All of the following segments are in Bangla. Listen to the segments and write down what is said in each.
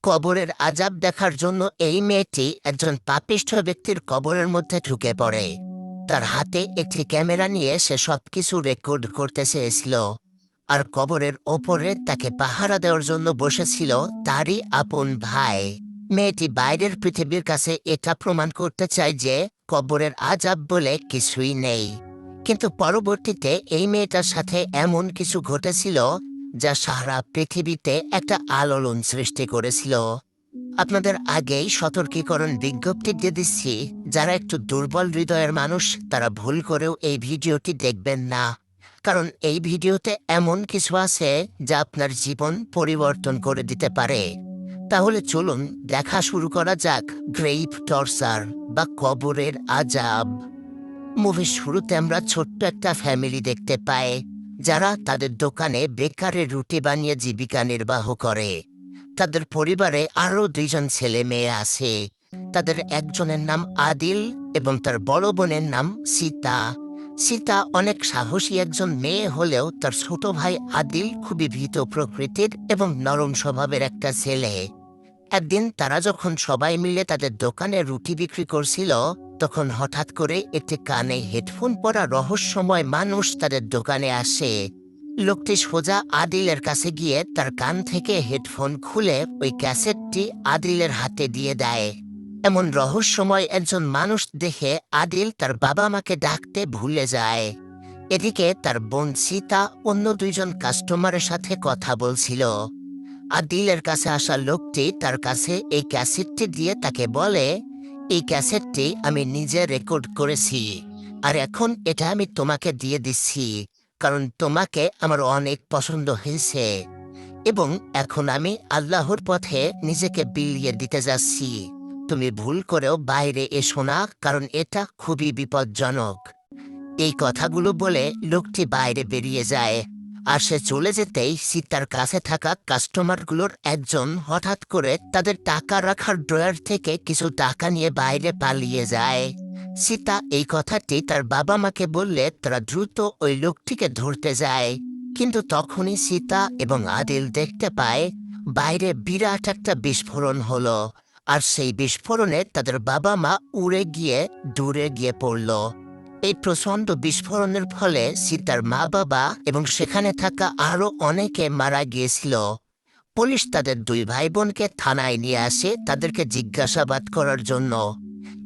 কবরের আযাব দেখার জন্য এই মেয়েটি একজন পাপিষ্ঠ ব্যক্তির কবরের মধ্যে ঢুকে পড়ে। তার হাতে একটি ক্যামেরা নিয়ে সে সবকিছু রেকর্ড করতে চেয়েছিল। আর কবরের ওপরে তাকে পাহারা দেওয়ার জন্য বসেছিল তারই আপন ভাই। মেয়েটি বাইরের পৃথিবীর কাছে এটা প্রমাণ করতে চায় যে কবরের আযাব বলে কিছুই নেই। কিন্তু পরবর্তীতে এই মেয়েটার সাথে এমন কিছু ঘটেছিল যা সারা পৃথিবীতে একটা আলোড়ন সৃষ্টি করেছিল। আপনাদের আগেই সতর্কীকরণ বিজ্ঞপ্তি দিয়ে দিচ্ছি, যারা একটু দুর্বল হৃদয়ের মানুষ তারা ভুল করেও এই ভিডিওটি দেখবেন না। কারণ এই ভিডিওতে এমন কিছু আছে যা আপনার জীবন পরিবর্তন করে দিতে পারে। তাহলে চলুন দেখা শুরু করা যাক গ্রেভ টর্চার বা কবরের আযাব। মুভির শুরুতে আমরা ছোট্ট একটা ফ্যামিলি দেখতে পাই, যারা তাদের দোকানে বেকারের রুটি বানিয়ে জীবিকা নির্বাহ করে। তাদের পরিবারে আরও দুইজন ছেলে মেয়ে আছে। তাদের একজনের নাম আদিল এবং তার বড় বোনের নাম সীতা। সীতা অনেক সাহসী একজন মেয়ে হলেও তার ছোট ভাই আদিল খুবই ভীত প্রকৃতির এবং নরম স্বভাবের একটা ছেলে। একদিন তারা যখন সবাই মিলে তাদের দোকানে রুটি বিক্রি করছিল, তখন হঠাৎ করে একটি কানে হেডফোন পরা রহস্যময় মানুষ তাদের দোকানে আসে। লোকটি সোজা আদিলের কাছে গিয়ে তার কান থেকে হেডফোন খুলে ওই ক্যাসেটটি আদিলের হাতে দিয়ে দেয়। এমন রহস্যময় একজন মানুষ দেখে আদিল তার বাবা মাকে ডাকতে ভুলে যায়। এদিকে তার বোন সীতা অন্য দুইজন কাস্টমারের সাথে কথা বলছিল। আদিলের কাছে আসা লোকটি তার কাছে এই ক্যাসেটটি দিয়ে তাকে বলে, এই ক্যাসেটটি আমি নিজে রেকর্ড করেছি, আর এখন এটা আমি তোমাকে দিয়ে দিচ্ছি, কারণ তোমাকে আমার অনেক পছন্দ হয়েছে এবং এখন আমি আল্লাহর পথে নিজেকে বিলিয়ে দিতে যাচ্ছি। তুমি ভুল করেও বাইরে এসো না, কারণ এটা খুবই বিপজ্জনক। এই কথাগুলো বলে লোকটি বাইরে বেরিয়ে যায়। আর সে চলে যেতেই সীতার কাছে থাকা কাস্টমারগুলোর একজন হঠাৎ করে তাদের টাকা রাখার ড্রয়ার থেকে কিছু টাকা নিয়ে বাইরে পালিয়ে যায়। সীতা এই কথাটি তার বাবা মাকে বললে তারা দ্রুত ওই লোকটিকে ধরতে যায়। কিন্তু তখনই সীতা এবং আদিল দেখতে পায় বাইরে বিরাট একটা বিস্ফোরণ হলো, আর সেই বিস্ফোরণে তাদের বাবা মা উড়ে গিয়ে দূরে গিয়ে পড়ল। এই প্রচণ্ড বিস্ফোরণের ফলে সীতার মা বাবা এবং সেখানে থাকা আরও অনেকে মারা গিয়েছিল। পুলিশ তাদের দুই ভাই বোনকে থানায় নিয়ে আসে তাদেরকে জিজ্ঞাসাবাদ করার জন্য।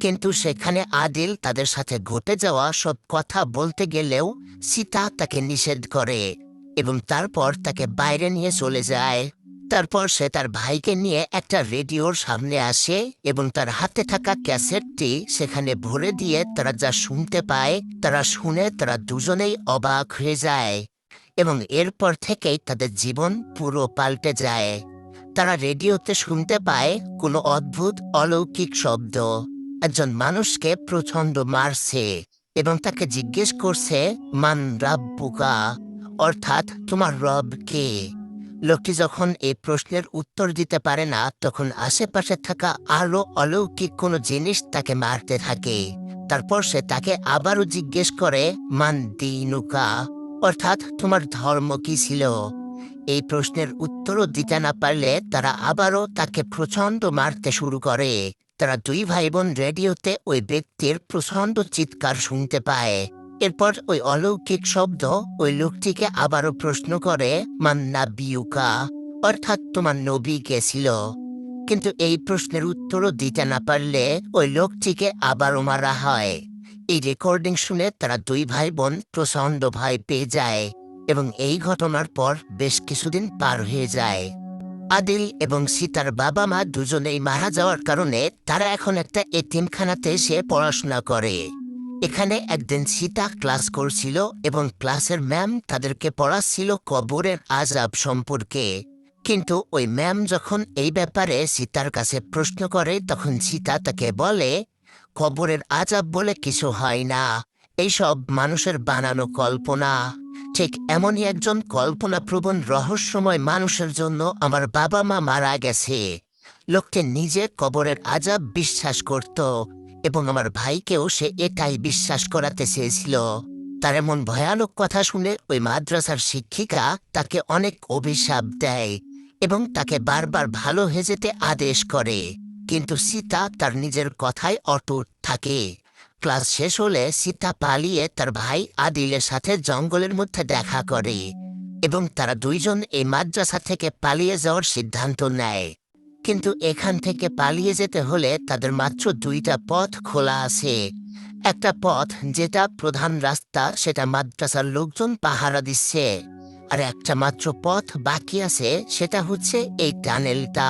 কিন্তু সেখানে আদিল তাদের সাথে ঘটে যাওয়া সব কথা বলতে গেলেও সীতা তাকে নিষেধ করে এবং তারপর তাকে বাইরে নিয়ে চলে যায়। তারপর সে তার ভাইকে নিয়ে একটা রেডিওর সামনে আসে এবং তার হাতে থাকা ক্যাসেটটি সেখানে ভরে দিয়ে তারা যা শুনতে পায় তারা শুনে তারা দুজনেই অবাক হয়ে যায় এবং এরপর থেকেই তাদের জীবন পুরো পাল্টে যায়। তারা রেডিওতে শুনতে পায় কোনো অদ্ভুত অলৌকিক শব্দ, একজন মানুষকে প্রচণ্ড মারছে এবং তাকে জিজ্ঞেস করছে, মান রাব্বুকা, অর্থাৎ তোমার রব কে। লোকটি যখন এই প্রশ্নের উত্তর দিতে পারে না, তখন আশেপাশে থাকা আরও অলৌকিক কোনো জিনিস তাকে মারতে থাকে। তারপর সে তাকে আবারও জিজ্ঞেস করে, মান দীনুকা, অর্থাৎ তোমার ধর্ম কি ছিল। এই প্রশ্নের উত্তরও দিতে না পারলে তারা আবারও তাকে প্রচণ্ড মারতে শুরু করে। তারা দুই ভাই বোন রেডিওতে ওই ব্যক্তির প্রচণ্ড চিৎকার শুনতে পায়। এরপর ওই অলৌকিক শব্দ ওই লোকটিকে আবারও প্রশ্ন করে, মান নাবিয়ুকা, অর্থাৎ তোমার নবী কে ছিল। কিন্তু এই প্রশ্নের উত্তরও দিতে না পারলে ওই লোকটিকে আবারও মারা হয়। এই রেকর্ডিং শুনে তারা দুই ভাই বোন প্রচণ্ড ভয় পেয়ে যায় এবং এই ঘটনার পর বেশ কিছুদিন পার হয়ে যায়। আদিল এবং সীতার বাবা মা দুজনেই মারা যাওয়ার কারণে তারা এখন একটা এতিমখানাতে এসে পড়াশোনা করে। এখানে একদিন সীতা ক্লাস করছিল এবং ক্লাসের ম্যাম তাদেরকে পড়াচ্ছিল কবরের আযাব সম্পর্কে। কিন্তু ওই ম্যাম যখন এই ব্যাপারে সীতার কাছে প্রশ্ন করে, তখন সীতা তাকে বলে, কবরের আযাব বলে কিছু হয় না, এইসব মানুষের বানানো কল্পনা। ঠিক এমনই একজন কল্পনাপ্রবণ রহস্যময় মানুষের জন্য আমার বাবা মা মারা গেছে। লোকটি নিজে কবরের আযাব বিশ্বাস করত এবং আমার ভাইকেও সে এটাই বিশ্বাস করাতে চেয়েছিল। তার এমন ভয়ানক কথা শুনে ওই মাদ্রাসার শিক্ষিকা তাকে অনেক অভিশাপ দেয় এবং তাকে বারবার ভালো হয়ে যেতে আদেশ করে। কিন্তু সীতা তার নিজের কথায় অটুট থাকে। ক্লাস শেষ হলে সীতা পালিয়ে তার ভাই আদিলের সাথে জঙ্গলের মধ্যে দেখা করে এবং তারা দুইজন এই মাদ্রাসা থেকে পালিয়ে যাওয়ার সিদ্ধান্ত নেয়। কিন্তু এখান থেকে পালিয়ে যেতে হলে তাদের মাত্র দুইটা পথ খোলা আছে। একটা পথ যেটা প্রধান রাস্তা, সেটা মাদ্রাসার লোকজন পাহারা দিচ্ছে। আর একটা মাত্র পথ বাকি আছে, সেটা হচ্ছে এই টানেলটা।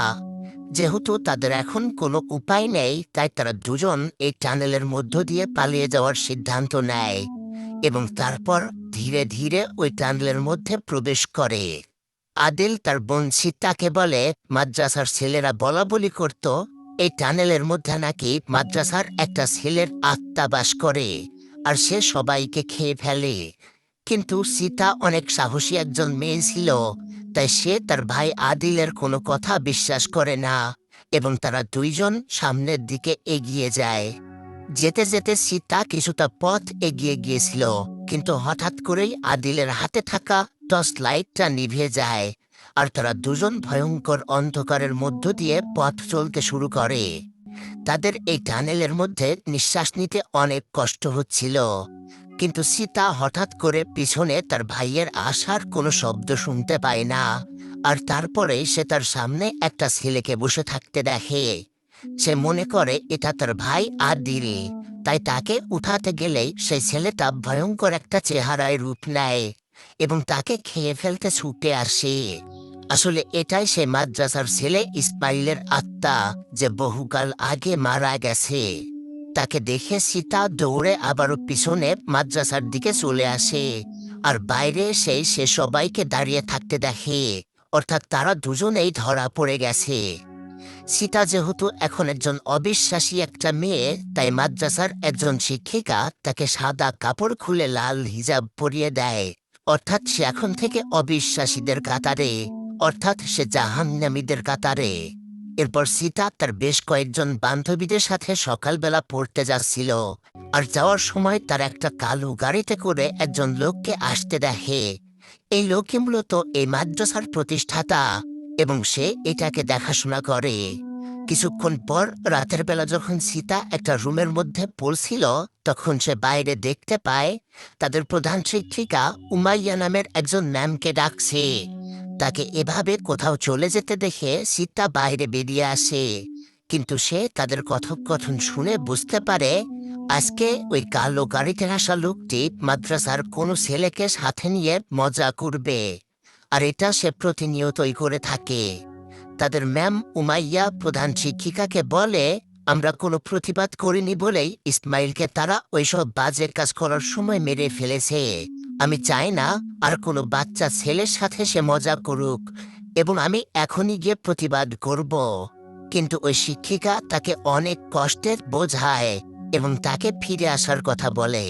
যেহেতু তাদের এখন কোনো উপায় নেই, তাই তারা দুজন এই টানেলের মধ্য দিয়ে পালিয়ে যাওয়ার সিদ্ধান্ত নেয় এবং তারপর ধীরে ধীরে ওই টানেলের মধ্যে প্রবেশ করে। আদিল তার বোন সীতাকে বলে, মাদ্রাসার ছেলেরা বলাবলি করত এই টানেলের মধ্যে নাকি মাদ্রাসার একটা ছেলের আত্মা বাস করে আর সে সবাইকে খেয়ে ফেলে। কিন্তু সীতা অনেক সাহসী একজন মেয়ে ছিল, তাই সে তার ভাই আদিলের কোনো কথা বিশ্বাস করে না এবং তারা দুইজন সামনের দিকে এগিয়ে যায়। যেতে যেতে সীতা কিছুটা পথ এগিয়ে গিয়েছিল, কিন্তু হঠাৎ করেই আদিলের হাতে থাকা টর্চ লাইটটা নিভে যায় আর তারা দুজন ভয়ঙ্কর অন্ধকারের মধ্য দিয়ে পথ চলতে শুরু করে। তাদের এই টানেলের মধ্যে নিঃশ্বাস নিতে অনেক কষ্ট হচ্ছিল, কিন্তু সীতা হঠাৎ করে পিছনে তার ভাইয়ের আসার কোনো শব্দ শুনতে পায় না। আর তারপরে সে তার সামনে একটা ছেলেকে বসে থাকতে দেখে। সে মনে করে এটা তার ভাই আদিল, তাই তাকে উঠাতে গেলেই সেই ছেলেটা ভয়ঙ্কর একটা চেহারায় রূপ নেয় এবং তাকে খেয়ে ফেলতে ছুটে আসে। আসলে এটাই সে মাদ্রাসার ছেলে ইসমাইলের আত্মা, যে বহুকাল আগে মারা গেছে। তাকে দেখে সীতা দৌড়ে আবারও পিছনে মাদ্রাসার দিকে চলে আসে আর বাইরে এসে সে সবাইকে দাঁড়িয়ে থাকতে দেখে, অর্থাৎ তারা দুজনেই ধরা পড়ে গেছে। সীতা যেহেতু এখন একজন অবিশ্বাসী একটা মেয়ে, তাই মাদ্রাসার একজন শিক্ষিকা তাকে সাদা কাপড় খুলে লাল হিজাব পরিয়ে দেয়, অর্থাৎ সে এখন থেকে অবিশ্বাসীদের কাতারে, অর্থাৎ সে জাহান্নামীদের কাতারে। এরপর সীতা তার বেশ কয়েকজন বান্ধবীদের সাথে সকালবেলা পড়তে যাচ্ছিল আর যাওয়ার সময় তার একটা কালো গাড়িতে করে একজন লোককে আসতে দেখে। এই লোকই মূলত এই মাদ্রাসার প্রতিষ্ঠাতা এবং সে এটাকে দেখাশোনা করে। কিছুক্ষণ পর রাতের বেলা যখন সীতা একটা রুমের মধ্যে পড়ছিল, তখন সে বাইরে দেখতে পায় তাদের প্রধান শিক্ষিকা উমাইয়া নামের একজন ম্যামকে ডাকছে। তাকে এভাবে কোথাও চলে যেতে দেখে সীতা বাইরে বেরিয়ে আসে, কিন্তু সে তাদের কথোপকথন শুনে বুঝতে পারে আজকে ওই কালো গাড়িতে আসা লোকটি মাদ্রাসার কোনো ছেলেকে সাথে নিয়ে মজা করবে, আর এটা সে প্রতিনিয়তই করে থাকে। তাদের ম্যাম উমাইয়া প্রধান শিক্ষিকাকে বলে, আমরা কোনো প্রতিবাদ করিনি বলেই ইসমাইলকে তারা ওইসব বাজে কাজ করার সময় মেরে ফেলেছে। আমি চাই না আর কোনো বাচ্চা ছেলের সাথে সে মজা করুক এবং আমি এখনই গিয়ে প্রতিবাদ করব। কিন্তু ওই শিক্ষিকা তাকে অনেক কষ্টের বোঝায় এবং তাকে ফিরে আসার কথা বলে।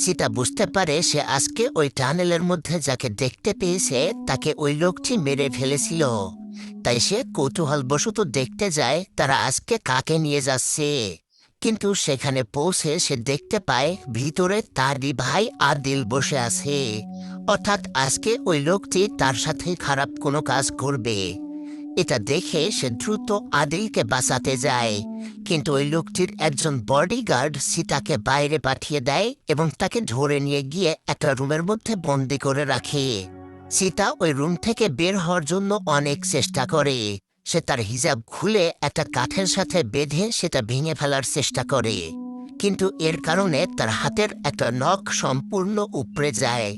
সীতা বুঝতে পারে সে আজকে ওই টানেলের মধ্যে যাকে দেখতে পেয়েছে তাকে ওই লোকটি মেরে ফেলেছিল, তাই সে কৌতূহলবশত দেখতে যায় তারা আজকে কাকে নিয়ে যাচ্ছে। কিন্তু সেখানে পৌঁছে সে দেখতে পায় ভিতরে তারই ভাই আদিল বসে আছে, অর্থাৎ আজকে ওই লোকটি তার সাথে খারাপ কোনো কাজ করবে। এটা দেখে সে দ্রুত আদিলকে বাঁচাতে যায়, কিন্তু ওই লোকটির একজন বডিগার্ড সীতাকে বাইরে পাঠিয়ে দেয় এবং তাকে ধরে নিয়ে গিয়ে একটা রুমের মধ্যে বন্দি করে রাখে। সীতা ওই রুম থেকে বের হওয়ার জন্য অনেক চেষ্টা করে। সে তার হিজাব খুলে একটা কাঠের সাথে বেঁধে সেটা ভেঙে ফেলার চেষ্টা করে, কিন্তু এর কারণে তার হাতের একটা নখ সম্পূর্ণ উপড়ে যায়।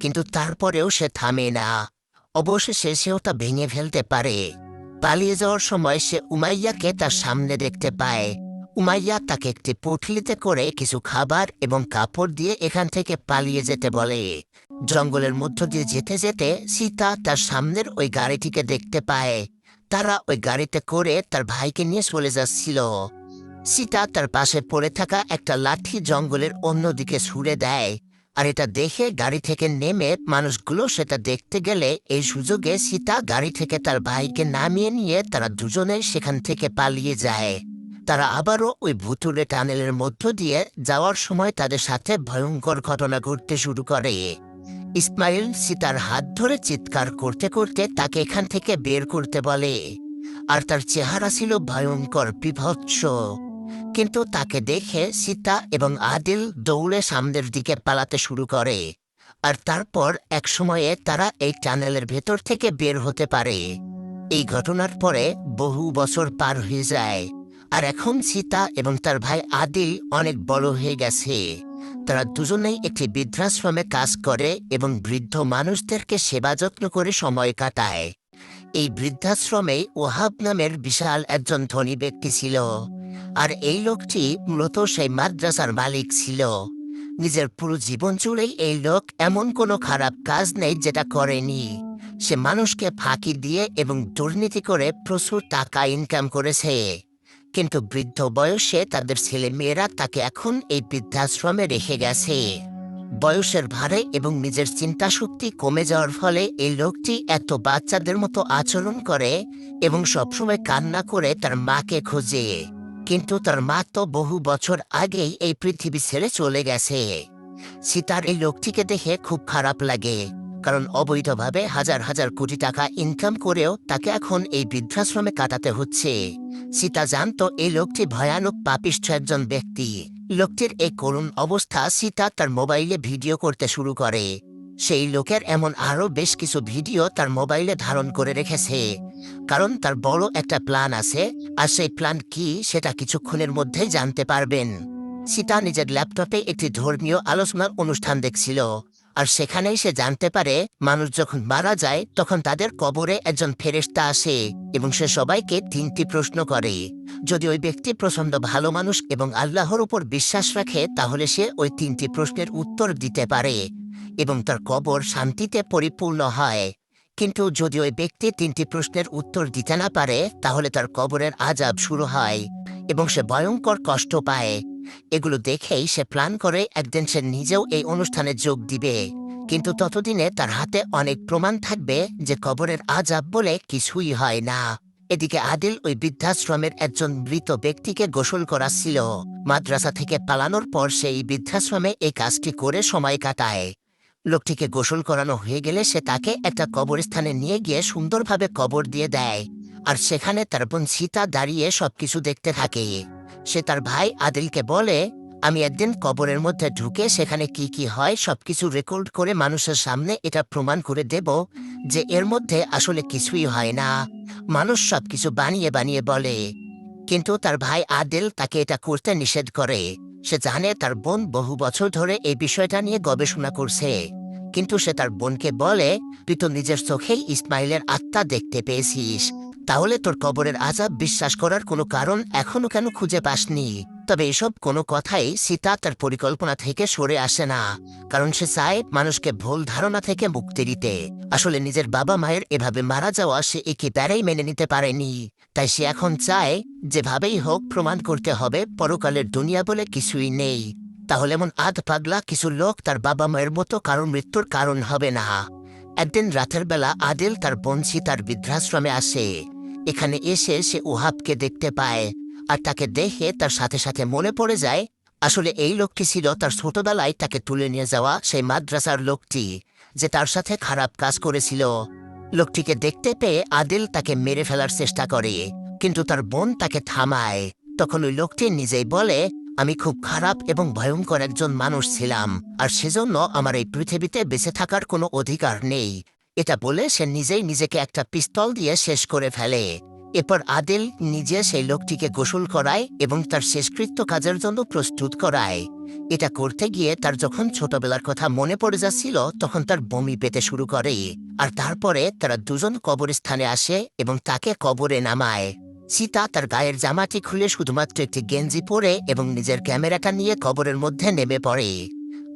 কিন্তু তারপরেও সে থামে না, অবশেষে সে ওটা ভেঙে ফেলতে পারে। পালিয়ে যাওয়ার সময় সে উমাইয়াকে তার সামনে দেখতে পায়। উমাইয়া তাকে একটি পুঁটলিতে করে কিছু খাবার এবং কাপড় দিয়ে এখান থেকে পালিয়ে যেতে বলে। জঙ্গলের মধ্য দিয়ে যেতে যেতে সীতা তার সামনের ওই গাড়িটিকে দেখতে পায়। তারা ওই গাড়িতে করে তার ভাইকে নিয়ে চলে যাচ্ছিল। সীতা তার পাশে পড়ে থাকা একটা লাঠি জঙ্গলের অন্যদিকে ছুঁড়ে দেয়, আর এটা দেখে গাড়ি থেকে নেমে মানুষগুলো সেটা দেখতে গেলে এই সুযোগে সীতা গাড়ি থেকে তার ভাইকে নামিয়ে নিয়ে তারা দুজনে সেখান থেকে পালিয়ে যায়। তারা আবারও ওই ভুতুড়ে টানেলের মধ্য দিয়ে যাওয়ার সময় তাদের সাথে ভয়ঙ্কর ঘটনা ঘটতে শুরু করে। ইসমাইল সীতার হাত ধরে চিৎকার করতে করতে তাকে এখান থেকে বের করতে বলে, আর তার চেহারা ছিল ভয়ঙ্কর বিভৎস। কিন্তু তাকে দেখে সীতা এবং আদিল দৌড়ে সামনের দিকে পালাতে শুরু করে, আর তারপর এক সময়ে তারা এই টানেলের ভেতর থেকে বের হতে পারে। এই ঘটনার পরে বহু বছর পার হয়ে যায়, আর এখন সীতা এবং তার ভাই আদিল অনেক বড় হয়ে গেছে। তারা দুজনেই একটি বৃদ্ধাশ্রমে কাজ করে এবং বৃদ্ধ মানুষদেরকে সেবা যত্ন করে সময় কাটায়। এই বৃদ্ধাশ্রমে ওহাব নামের বিশাল একজন ধনী ব্যক্তি ছিল, আর এই লোকটি মূলত সেই মাদ্রাসার মালিক ছিল। নিজের পুরো জীবন জুড়েই এই লোক এমন কোনো খারাপ কাজ নেই যেটা করেনি। সে মানুষকে ফাঁকি দিয়ে এবং দুর্নীতি করে প্রচুর টাকা ইনকাম করেছে। কিন্তু বৃদ্ধ বয়সে তাদের ছেলে মেয়েরা তাকে এখন এই বৃদ্ধাশ্রমে রেখে গেছে। বয়সের ভারে এবং নিজের চিন্তাশক্তি কমে যাওয়ার ফলে এই লোকটি এত বাচ্চাদের মতো আচরণ করে এবং সবসময় কান্না করে তার মাকে খোঁজে। কিন্তু তার মা তো বহু বছর আগেই এই পৃথিবী ছেড়ে চলে গেছে। সীতার এই লোকটিকে দেখে খুব খারাপ লাগে, কারণ অবৈধভাবে হাজার হাজার কোটি টাকা ইনকাম করেও তাকে এখন এই বৃদ্ধাশ্রমে কাটাতে হচ্ছে। সীতা জানত এই লোকটি ভয়ানক পাপিষ্ঠ একজন ব্যক্তি। লোকটির এই করুণ অবস্থা সীতা তার মোবাইলে ভিডিও করতে শুরু করে। সেই লোকের এমন আরও বেশ কিছু ভিডিও তার মোবাইলে ধারণ করে রেখেছে, কারণ তার বড় একটা প্ল্যান আছে, আর সেই প্ল্যান কি সেটা কিছুক্ষণের মধ্যেই জানতে পারবেন। সীতা নিজের ল্যাপটপে একটি ধর্মীয় আলোচনার অনুষ্ঠান দেখছিল, আর সেখানেই সে জানতে পারে মানুষ যখন মারা যায় তখন তাদের কবরে একজন ফেরেশতা আসে এবং সে সবাইকে 3টি প্রশ্ন করে। যদি ওই ব্যক্তি প্রচণ্ড ভালো মানুষ এবং আল্লাহর উপর বিশ্বাস রাখে তাহলে সে ওই 3টি প্রশ্নের উত্তর দিতে পারে এবং তার কবর শান্তিতে পরিপূর্ণ হয়। কিন্তু যদি ওই ব্যক্তি 3টি প্রশ্নের উত্তর দিতে না পারে তাহলে তার কবরের আযাব শুরু হয় এবং সে ভয়ঙ্কর কষ্ট পায়। এগুলো দেখেই সে প্ল্যান করে একদিন সে নিজেও এই অনুষ্ঠানে যোগ দিবে, কিন্তু ততদিনে তার হাতে অনেক প্রমাণ থাকবে যে কবরের আযাব বলে কিছুই হয় না। এদিকে আদিল ওই বৃদ্ধাশ্রমের একজন মৃত ব্যক্তিকে গোসল করাচ্ছিল। মাদ্রাসা থেকে পালানোর পর সেই বৃদ্ধাশ্রমে এই কাজটি করে সময় কাটায়। লোকটিকে গোসল করানো হয়ে গেলে সে তাকে একটা কবরস্থানে নিয়ে গিয়ে সুন্দরভাবে কবর দিয়ে দেয়, আর সেখানে তার বোন সীতা দাঁড়িয়ে সবকিছু দেখতে থাকে। সে তার ভাই আদিলকে বলে, আমি একদিন কবরের মধ্যে ঢুকে সেখানে কি কি হয় সবকিছু রেকর্ড করে মানুষের সামনে এটা প্রমাণ করে দেব যে এর মধ্যে আসলে কিছুই হয় না, মানুষ সবকিছু বানিয়ে বানিয়ে বলে। কিন্তু তার ভাই আদিল তাকে এটা করতে নিষেধ করে। সে জানে তার বোন বহু বছর ধরে এই বিষয়টা নিয়ে গবেষণা করছে। কিন্তু সে তার বোনকে বলে, তুই তো নিজের চোখেই ইসমাইলের আত্মা দেখতে পেয়েছিস, তাহলে তোর কবরের আযাব বিশ্বাস করার কোনো কারণ এখনো কেন খুঁজে পাসনি? তবে এসব কোনো কথাই সীতা তার পরিকল্পনা থেকে সরে আসে না, কারণ সে চায় মানুষকে ভুল ধারণা থেকে মুক্তি দিতে। আসলে নিজের বাবা মায়ের এভাবে মারা যাওয়া সে একেবারেই মেনে নিতে পারেনি, তাই সে এখন চায় যেভাবেই হোক প্রমাণ করতে হবে পরকালের দুনিয়া বলে কিছুই নেই। তাহলে এমন আধ পাগলা কিছু লোক তার বাবা মায়ের মতো কারোর মৃত্যুর কারণ হবে না। একদিন রাতের বেলা আদিল তার বোন সীতার বৃদ্ধাশ্রমে আসে। এখানে এসে সে ওহাবকে দেখতে পায়, আর তাকে দেখে তার সাথে সাথে মনে পড়ে যায় আসলে এই লোকটি ছিল তার ছোটবেলায় তাকে তুলে নিয়ে যাওয়া সেই মাদ্রাসার লোকটি, যে তার সাথে খারাপ কাজ করেছিল। লোকটিকে দেখতে পেয়ে আদিল তাকে মেরে ফেলার চেষ্টা করে, কিন্তু তার বোন তাকে থামায়। তখন ওই লোকটি নিজেই বলে, আমি খুব খারাপ এবং ভয়ঙ্কর একজন মানুষ ছিলাম, আর সেজন্য আমার এই পৃথিবীতে বেঁচে থাকার কোনো অধিকার নেই। এটা বলে সে নিজেই নিজেকে একটা পিস্তল দিয়ে শেষ করে ফেলে। এরপর আদিল নিজে সেই লোকটিকে গোসল করায় এবং তার শেষকৃত্য কাজের জন্য প্রস্তুত করায়। এটা করতে গিয়ে তার যখন ছোটবেলার কথা মনে পড়ে যাচ্ছিল তখন তার বমি পেতে শুরু করে, আর তারপরে তারা দুজন কবরস্থানে আসে এবং তাকে কবরে নামায়। সীতা তার গায়ের জামাটি খুলে শুধুমাত্র একটি গেঞ্জি পরে এবং নিজের ক্যামেরাটা নিয়ে কবরের মধ্যে নেমে পড়ে।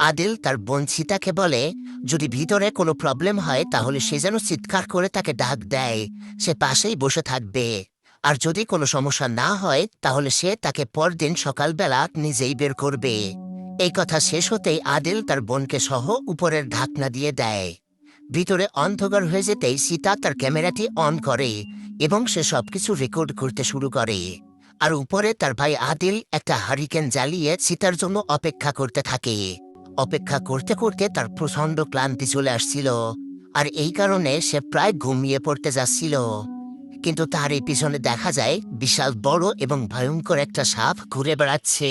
আদিল তার বোন সীতাকে বলে, যদি ভিতরে কোনো প্রবলেম হয় তাহলে সে যেন চিৎকার করে তাকে ডাক দেয়, সে পাশেই বসে থাকবে। আর যদি কোনো সমস্যা না হয় তাহলে সে তাকে পরদিন সকালবেলা নিজেই বের করবে। এই কথা শেষ হতেই আদিল তার বোনকে সহ উপরের ঢাকনা দিয়ে দেয়। ভিতরে অন্ধকার হয়ে যেতেই সীতা তার ক্যামেরাটি অন করে এবং সে সবকিছু রেকর্ড করতে শুরু করে। আর উপরে তার ভাই আদিল একটা হারিকেন জ্বালিয়ে সীতার জন্য অপেক্ষা করতে থাকে। অপেক্ষা করতে করতে তার প্রচণ্ড ক্লান্তি চলে আসছিল, আর এই কারণে সে প্রায় ঘুমিয়ে পড়তে যাচ্ছিল। কিন্তু তার এই পিছনে দেখা যায় বিশাল বড় এবং ভয়ঙ্কর একটা সাপ ঘুরে বেড়াচ্ছে।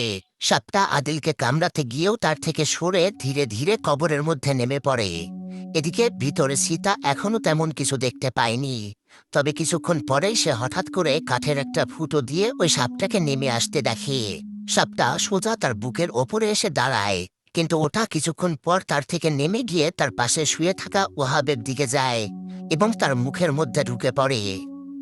সাপটা আদিলকে কামড়াতে গিয়েও তার থেকে সরে ধীরে ধীরে কবরের মধ্যে নেমে পড়ে। এদিকে ভিতরে সীতা এখনো তেমন কিছু দেখতে পায়নি। তবে কিছুক্ষণ পরেই সে হঠাৎ করে কাঠের একটা ফুটো দিয়ে ওই সাপটাকে নেমে আসতে দেখে। সাপটা সোজা তার বুকের ওপরে এসে দাঁড়ায়, কিন্তু ওটা কিছুক্ষণ পর তার থেকে নেমে গিয়ে তার পাশে শুয়ে থাকা ওহাবের দিকে যায় এবং তার মুখের মধ্যে ঢুকে পড়ে।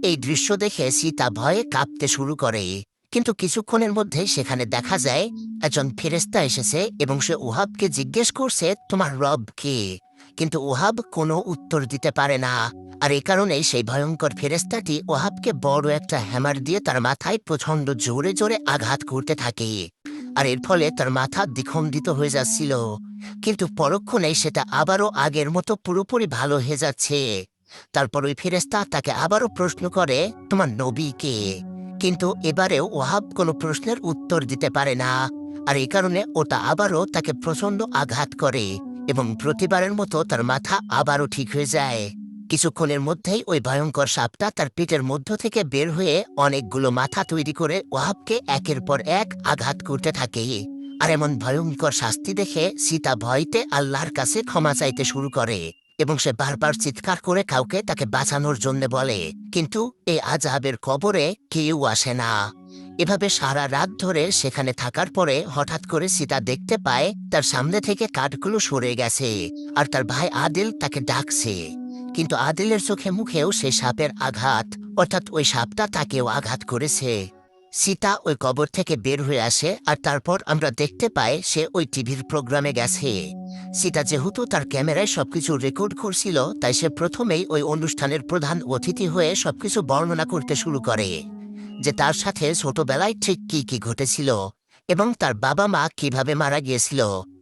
এই দৃশ্য দেখে সীতা ভয়ে কাঁপতে শুরু করে, কিন্তু কিছুক্ষণের মধ্যেই সেখানে দেখা যায় একজন ফেরেশতা এসেছে এবং সে ওহাবকে জিজ্ঞেস করছে, তোমার রব কে? কিন্তু ওহাব কোনো উত্তর দিতে পারে না। আর এই কারণেই সেই ভয়ঙ্কর ফেরেশতাটি ওহাবকে বড় একটা হ্যামার দিয়ে তার মাথায় প্রচণ্ড জোরে জোরে আঘাত করতে থাকে। আর এর ফলে তার মাথা দ্বিখণ্ডিত হয়ে যাচ্ছিল, কিন্তু পরক্ষণেই সেটা আবারও আগের মতো পুরোপুরি ভালো হয়ে যাচ্ছে। তারপর ওই ফেরেশতা তাকে আবারও প্রশ্ন করে, তোমার নবী কে? কিন্তু এবারেও ওহাব কোনো প্রশ্নের উত্তর দিতে পারে না। আর এই কারণে ওটা আবারও তাকে প্রচণ্ড আঘাত করে এবং প্রতিবারের মতো তার মাথা আবারও ঠিক হয়ে যায়। কিছুক্ষণের মধ্যেই ওই ভয়ঙ্কর সাপটা তার পেটের মধ্য থেকে বের হয়ে অনেকগুলো মাথা তৈরি করে ওহাবকে একের পর এক আঘাত করতে থাকে। আর এমন ভয়ঙ্কর শাস্তি দেখে সীতা ভয়তে আল্লাহর কাছে ক্ষমা চাইতে শুরু করে এবং সে বারবার চিৎকার করে কাউকে তাকে বাঁচানোর জন্য বলে, কিন্তু এই আযাবের কবরে কেউ আসে না। এভাবে সারা রাত ধরে সেখানে থাকার পরে হঠাৎ করে সীতা দেখতে পায় তার সামনে থেকে কাঠগুলো সরে গেছে আর তার ভাই আদিল তাকে ডাকছে। কিন্তু আদিলের চোখে মুখেও সেই সাপের আঘাত, অর্থাৎ ওই সাপটা তাকেও আঘাত করেছে। সীতা ওই কবর থেকে বের হয়ে আসে আর তারপর আমরা দেখতে পাই সে ওই টিভির প্রোগ্রামে গেছে। সীতা যেহেতু তার ক্যামেরায় সবকিছু রেকর্ড করছিল, তাই সে প্রথমেই ওই অনুষ্ঠানের প্রধান অতিথি হয়ে সবকিছু বর্ণনা করতে শুরু করে, যে তার সাথে ছোটবেলায় ঠিক কি কি ঘটেছিল এবং তার বাবা মা কিভাবে মারা গিয়েছিল।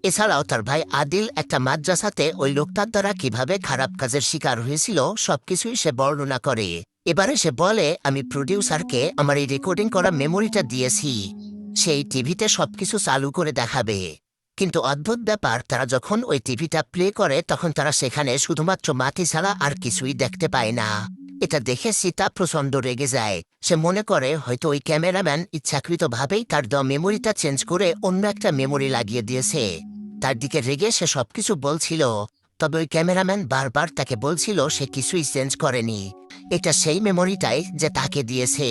এছাড়াও তার ভাই আদিল একটা মাদ্রাসাতে ওই লোকটার দ্বারা কিভাবে খারাপ কাজের শিকার হয়েছিল সবকিছুই সে বর্ণনা করে। এবারে সে বলে, আমি প্রডিউসারকে আমার এই রেকর্ডিং করা মেমোরিটা দিয়েছি, সেই টিভিতে সবকিছু চালু করে দেখাবে। কিন্তু অদ্ভুত ব্যাপার, তারা যখন ওই টিভিটা প্লে করে তখন তারা সেখানে শুধুমাত্র মাটি ছাড়া আর কিছুই দেখতে পায় না। এটা দেখে সীতা প্রচণ্ড রেগে যায়। সে মনে করে হয়তো ওই ক্যামেরাম্যান ইচ্ছাকৃতভাবেই তার দেওয়া মেমোরিটা চেঞ্জ করে অন্য একটা মেমোরি লাগিয়ে দিয়েছে। তার দিকে রেগে সে সবকিছু বলছিল, তবে ওই ক্যামেরাম্যান বারবার তাকে বলছিল সে কিছুই চেঞ্জ করেনি, এটা সেই মেমোরিটাই যে তাকে দিয়েছে।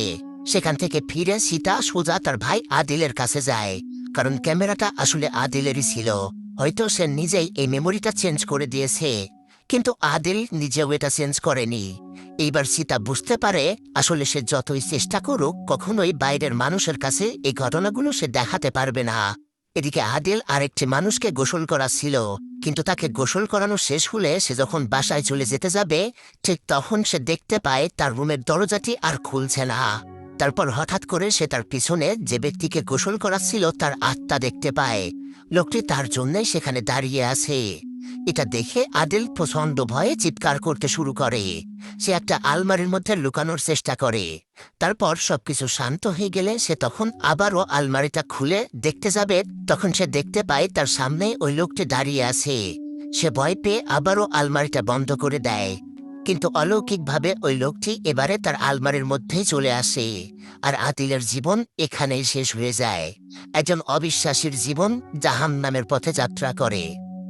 সেখান থেকে ফিরে সীতা সোজা তার ভাই আদিলের কাছে যায়, কারণ ক্যামেরাটা আসলে আদিলেরই ছিল। হয়তো সে নিজেই এই মেমোরিটা চেঞ্জ করে দিয়েছে, কিন্তু আদিল নিজেও এটা চেঞ্জ করেনি। এইবার সীতা বুঝতে পারে আসলে সে যতই চেষ্টা করুক কখনোই বাইরের মানুষের কাছে এই ঘটনাগুলো সে দেখাতে পারবে না। এদিকে আদিল আরেকটি মানুষকে গোসল করাচ্ছিল, কিন্তু তাকে গোসল করানো শেষ হলে সে যখন বাসায় চলে যেতে যাবে, ঠিক তখন সে দেখতে পায় তার রুমের দরজাটি আর খুলছে না। তারপর হঠাৎ করে সে তার পিছনে যে ব্যক্তিকে গোসল করাচ্ছিল তার আত্মা দেখতে পায়। লোকটি তার জন্যই সেখানে দাঁড়িয়ে আছে। এটা দেখে আদিল প্রচণ্ড ভয়ে চিৎকার করতে শুরু করে। সে একটা আলমারির মধ্যে লুকানোর চেষ্টা করে। তারপর সবকিছু শান্ত হয়ে গেলে সে তখন আবারও আলমারিটা খুলে দেখতে যাবে, তখন সে দেখতে পায় তার সামনে ওই লোকটি দাঁড়িয়ে আছে। সে ভয় পেয়ে আবারও আলমারিটা বন্ধ করে দেয়, কিন্তু অলৌকিকভাবে ওই লোকটি এবারে তার আলমারির মধ্যেই চলে আসে। আর আদিলের জীবন এখানেই শেষ হয়ে যায়। একজন অবিশ্বাসীর জীবন জাহান্নামের পথে যাত্রা করে।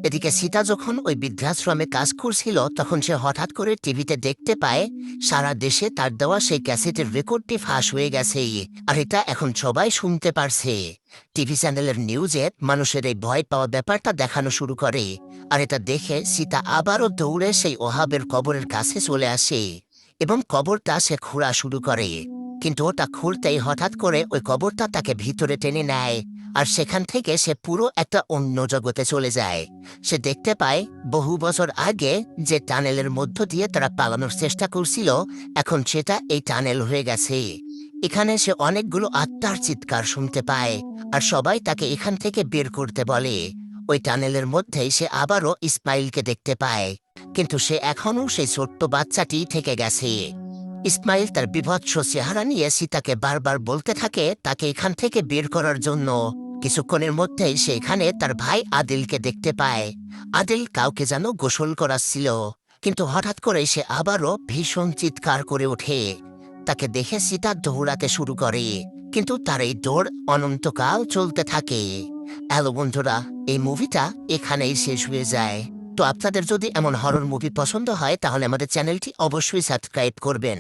এদিকে সীতা যখন ওই বৃদ্ধাশ্রমে কাজ করছিল তখন সে হঠাৎ করে টিভিতে দেখতে পায় সারা দেশে তার দেওয়া সেই ক্যাসেটের রেকর্ডটি ফাঁস হয়ে গেছে, আর এটা এখন সবাই শুনতে পারছে। টিভি চ্যানেলের নিউজে মানুষের এই ভয় পাওয়া ব্যাপারটা দেখানো শুরু করে। আর এটা দেখে সীতা আবারও দৌড়ে সেই ওহাবের কবরের কাছে চলে আসে এবং কবরটা সে খোঁড়া শুরু করে। কিন্তু ওটা খুলতেই হঠাৎ করে ওই কবরটা তাকে ভিতরে টেনে নেয়, আর সেখান থেকে সে পুরো একটা অন্য জগতে চলে যায়। সে দেখতে পায় বহু বছর আগে যে টানেলের মধ্য দিয়ে তারা পালানোর চেষ্টা করছিল, এখন সেটা এই টানেল হয়ে গেছে। এখানে সে অনেকগুলো আত্মার চিৎকার শুনতে পায়, আর সবাই তাকে এখান থেকে বের করতে বলে। ওই টানেলের মধ্যেই সে আবারও ইসমাইলকে দেখতে পায়, কিন্তু সে এখনও সেই ছোট্ট বাচ্চাটি থেকে গেছে। ইসমাইল তার বিভৎস চেহারা নিয়ে সীতাকে বারবার বলতে থাকে তাকে এখান থেকে বের করার জন্য, কিছুক্ষণের মধ্যেই সেখানে তার ভাই আদিলকে দেখতে পায়। আদিল কাউকে যেন গোসল করাচ্ছিল, কিন্তু হঠাৎ করে সে আবারও ভীষণ চিৎকার করে ওঠে। তাকে দেখে সীতা দৌড়াতে শুরু করে, কিন্তু তার এই দৌড় অনন্তকাল চলতে থাকে। হ্যালো বন্ধুরা, এই মুভিটা এখানেই শেষ হয়ে যায়। তো আপনাদের যদি এমন হরর মুভি পছন্দ হয় তাহলে আমাদের চ্যানেলটি অবশ্যই সাবস্ক্রাইব করবেন।